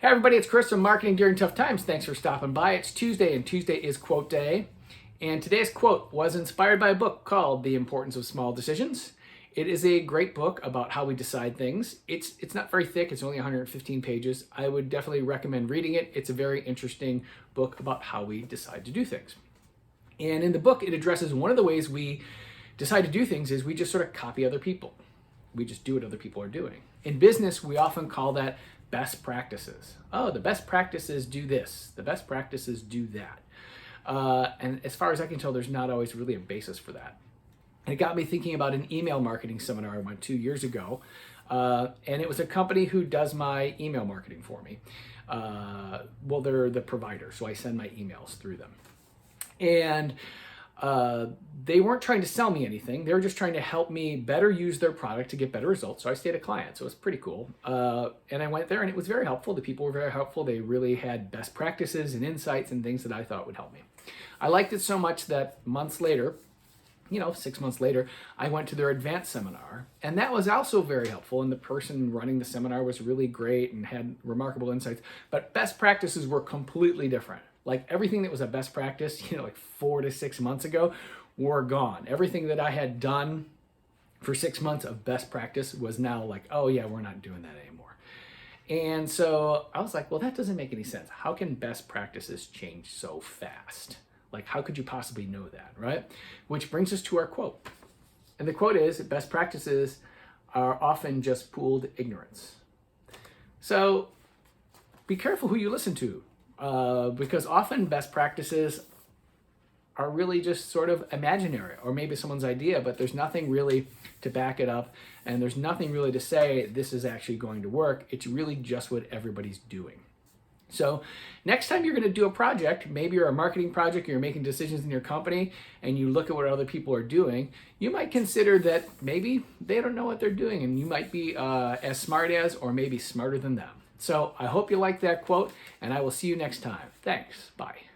Hey everybody, it's Chris from Marketing During Tough Times. Thanks for stopping by. It's Tuesday and Tuesday is quote day. And today's quote was inspired by a book called The Importance of Small Decisions. It is a great book about how we decide things. It's not very thick, it's only 115 pages. I would definitely recommend reading it. It's a very interesting book about how we decide to do things. And in the book, it addresses one of the ways we decide to do things is we just sort of copy other people. We just do what other people are doing. In business, we often call that best practices. Oh, the best practices do this. The best practices do that. And as far as I can tell, there's not always really a basis for that. And it got me thinking about an email marketing seminar I went 2 years ago. And it was a company who does my email marketing for me. Well, they're the provider, so I send my emails through them. And they weren't trying to sell me anything. They were just trying to help me better use their product to get better results. So I stayed a client. So it was pretty cool. And I went there and it was very helpful. The people were very helpful. They really had best practices and insights and things that I thought would help me. I liked it so much that months later, 6 months later, I went to their advanced seminar. And that was also very helpful. And the person running the seminar was really great and had remarkable insights. But best practices were completely different. Like everything that was a best practice, like 4 to 6 months ago, were gone. Everything that I had done for 6 months of best practice was now like, oh yeah, we're not doing that anymore. And so I was like, well, that doesn't make any sense. How can best practices change so fast? Like, how could you possibly know that, right? Which brings us to our quote. And the quote is, best practices are often just pooled ignorance. So be careful who you listen to. Because often best practices are really just sort of imaginary or maybe someone's idea, but there's nothing really to back it up and there's nothing really to say this is actually going to work. It's really just what everybody's doing. So next time you're going to do a project, maybe you're a marketing project, you're making decisions in your company and you look at what other people are doing, you might consider that maybe they don't know what they're doing and you might be as smart as or maybe smarter than them. So I hope you like that quote, and I will see you next time. Thanks. Bye.